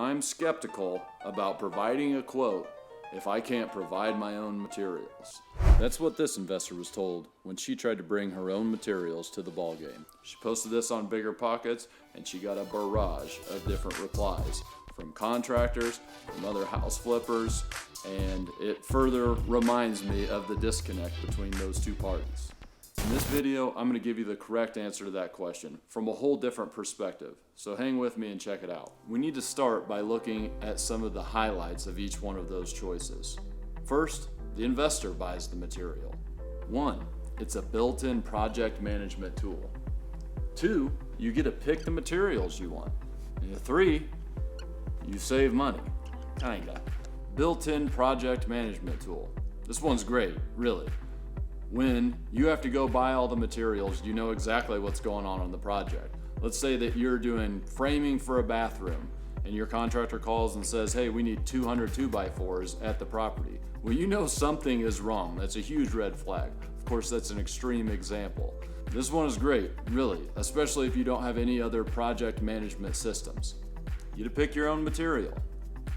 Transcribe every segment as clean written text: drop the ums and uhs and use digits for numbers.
I'm skeptical about providing a quote if I can't provide my own materials. That's what this investor was told when she tried to bring her own materials to the ballgame. She posted this on Bigger Pockets and she got a barrage of different replies from contractors, from other house flippers, and it further reminds me of the disconnect between those two parties. In this video, I'm going to give you the correct answer to that question from a whole different perspective. So hang with me and check it out. We need to start by looking at some of the highlights of each one of those choices. First, the investor buys the material. 1, it's a built-in project management tool. 2, you get to pick the materials you want. And 3, you save money. Kinda. Built-in project management tool. This one's great, really. When you have to go buy all the materials, you know exactly what's going on the project. Let's say that you're doing framing for a bathroom and your contractor calls and says, hey, we need 200 2x4s at the property. Well, you know something is wrong. That's a huge red flag. Of course, that's an extreme example. This one is great, really, especially if you don't have any other project management systems. You get to pick your own material.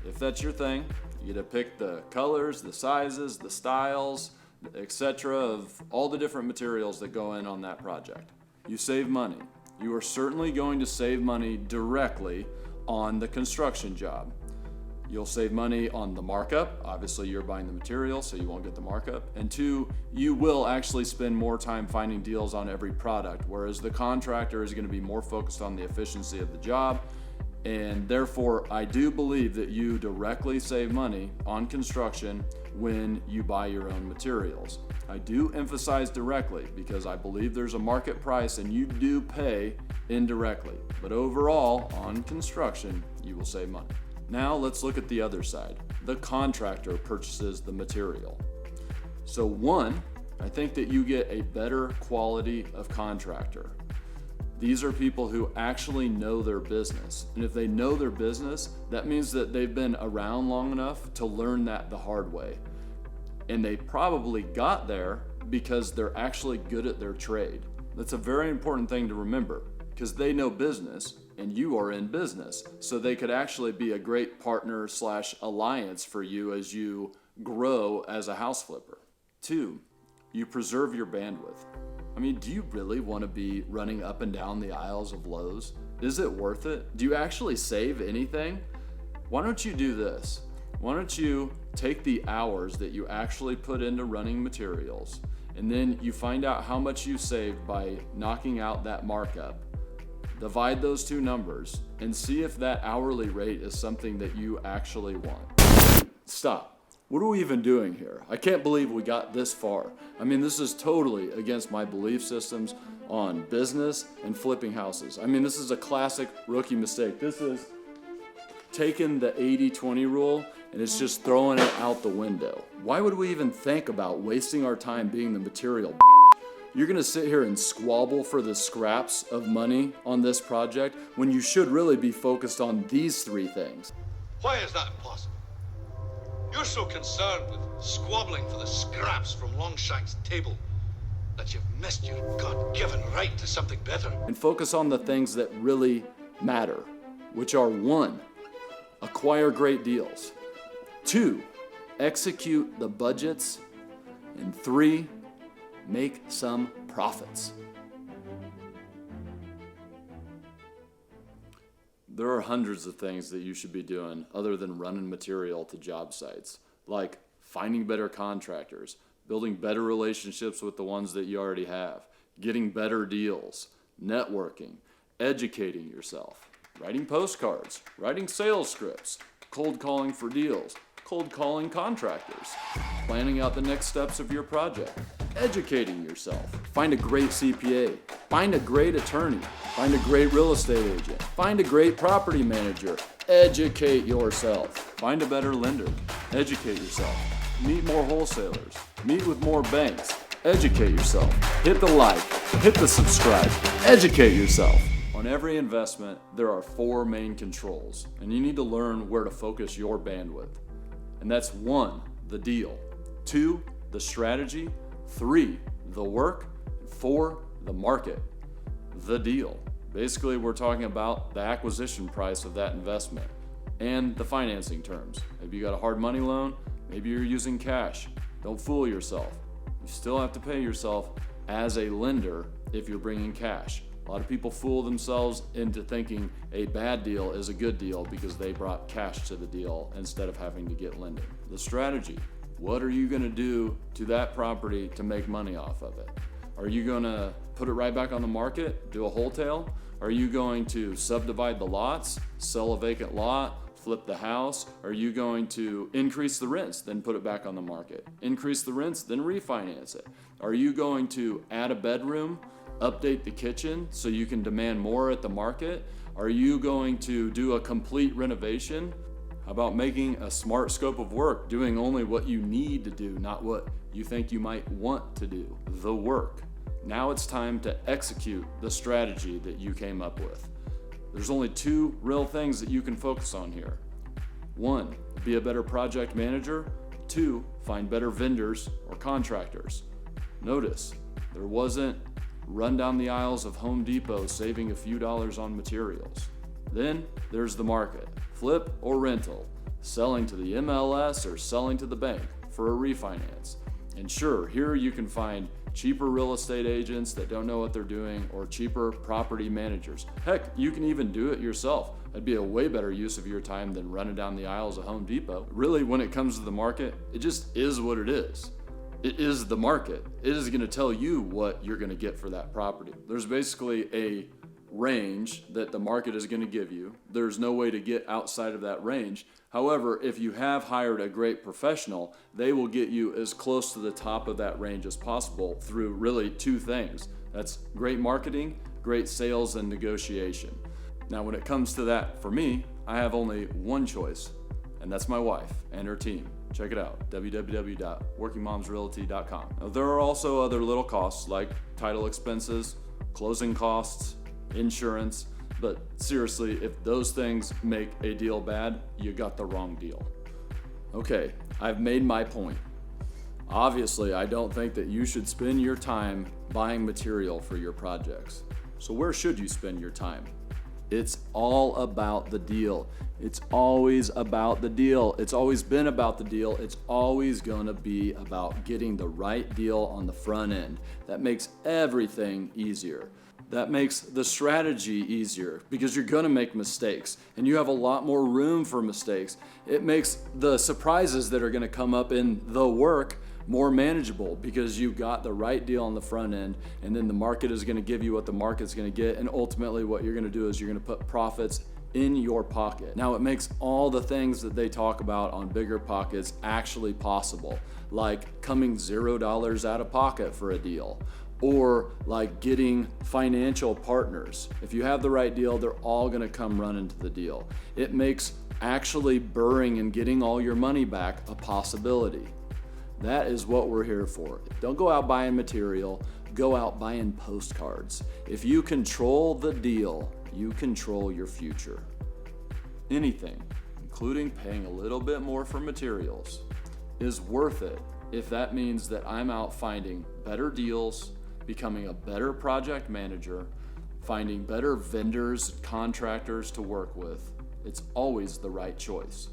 If that's your thing, you get to pick the colors, the sizes, the styles, etc. of all the different materials that go in on that project. You save money. You are certainly going to save money directly on the construction job. You'll save money on the markup. Obviously, you're buying the material, so you won't get the markup. And 2, you will actually spend more time finding deals on every product, whereas the contractor is going to be more focused on the efficiency of the job. And therefore, I do believe that you directly save money on construction when you buy your own materials. I do emphasize directly because I believe there's a market price and you do pay indirectly. But overall, on construction, you will save money. Now let's look at the other side. The contractor purchases the material. So 1, I think that you get a better quality of contractor. These are people who actually know their business. And if they know their business, that means that they've been around long enough to learn that the hard way. And they probably got there because they're actually good at their trade. That's a very important thing to remember because they know business and you are in business. So they could actually be a great partner / alliance for you as you grow as a house flipper. 2, you preserve your bandwidth. I mean, do you really want to be running up and down the aisles of Lowe's? Is it worth it? Do you actually save anything? Why don't you do this? Why don't you take the hours that you actually put into running materials, and then you find out how much you saved by knocking out that markup. Divide those 2 numbers and see if that hourly rate is something that you actually want. Stop. What are we even doing here? I can't believe we got this far. I mean, this is totally against my belief systems on business and flipping houses. I mean, this is a classic rookie mistake. This is taking the 80-20 rule and it's just throwing it out the window. Why would we even think about wasting our time being the material? You're gonna sit here and squabble for the scraps of money on this project when you should really be focused on these 3 things. Why is that impossible? You're so concerned with squabbling for the scraps from Longshank's table that you've missed your God-given right to something better. And focus on the things that really matter, which are 1, acquire great deals. 2, execute the budgets. And 3, make some profits. There are hundreds of things that you should be doing other than running material to job sites, like finding better contractors, building better relationships with the ones that you already have, getting better deals, networking, educating yourself, writing postcards, writing sales scripts, cold calling for deals, cold calling contractors, planning out the next steps of your project, educating yourself. Find a great CPA, find a great attorney, find a great real estate agent, find a great property manager, educate yourself. Find a better lender, educate yourself. Meet more wholesalers, meet with more banks, educate yourself. Hit the like, hit the subscribe, educate yourself. On every investment, there are 4 main controls, and you need to learn where to focus your bandwidth. And that's 1, the deal, 2, the strategy, 3, the work, and 4, the market. The deal. Basically, we're talking about the acquisition price of that investment. and the financing terms. Maybe you got a hard money loan, maybe you're using cash. Don't fool yourself. You still have to pay yourself as a lender if you're bringing cash. A lot of people fool themselves into thinking a bad deal is a good deal because they brought cash to the deal instead of having to get lending. The strategy: what are you gonna do to that property to make money off of it? Are you gonna put it right back on the market, do a wholesale? Are you going to subdivide the lots, sell a vacant lot, flip the house? Are you going to increase the rents, then put it back on the market? Increase the rents, then refinance it? Are you going to add a bedroom, update the kitchen so you can demand more at the market? Are you going to do a complete renovation? How about making a smart scope of work, doing only what you need to do, not what you think you might want to do? The work. Now it's time to execute the strategy that you came up with. There's only two real things that you can focus on here. 1, be a better project manager. 2, find better vendors or contractors. Notice, there wasn't run down the aisles of Home Depot saving a few dollars on materials. Then there's the market, flip or rental, selling to the MLS or selling to the bank for a refinance. And sure, here you can find cheaper real estate agents that don't know what they're doing, or cheaper property managers. Heck, you can even do it yourself. That'd be a way better use of your time than running down the aisles of Home Depot. Really, when it comes to the market, it just is what it is. It is the market. It is gonna tell you what you're gonna get for that property. There's basically a range that the market is gonna give you. There's no way to get outside of that range. However, if you have hired a great professional, they will get you as close to the top of that range as possible through really 2 things. That's great marketing, great sales, and negotiation. Now, when it comes to that, for me, I have only one choice, and that's my wife and her team. Check it out, www.workingmomsrealty.com. Now, there are also other little costs like title expenses, closing costs, insurance, but seriously, if those things make a deal bad, you got the wrong deal. Okay, I've made my point. Obviously, I don't think that you should spend your time buying material for your projects. So where should you spend your time? It's all about the deal. It's always about the deal. It's always been about the deal. It's always gonna be about getting the right deal on the front end. That makes everything easier. That makes the strategy easier because you're gonna make mistakes and you have a lot more room for mistakes. It makes the surprises that are gonna come up in the work more manageable because you got the right deal on the front end, and then the market is gonna give you what the market's gonna get, and ultimately what you're gonna do is you're gonna put profits in your pocket. Now, it makes all the things that they talk about on Bigger Pockets actually possible, like coming $0 out of pocket for a deal, or like getting financial partners. If you have the right deal, they're all gonna come running to the deal. It makes actually burring and getting all your money back a possibility. That is what we're here for. Don't go out buying material, go out buying postcards. If you control the deal, you control your future. Anything, including paying a little bit more for materials, is worth it if that means that I'm out finding better deals, becoming a better project manager, finding better vendors, contractors to work with. It's always the right choice.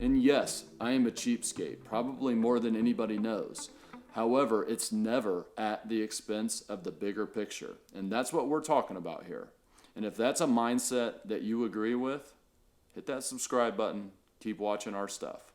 And yes, I am a cheapskate, probably more than anybody knows. However, it's never at the expense of the bigger picture. And that's what we're talking about here. And if that's a mindset that you agree with, hit that subscribe button, keep watching our stuff.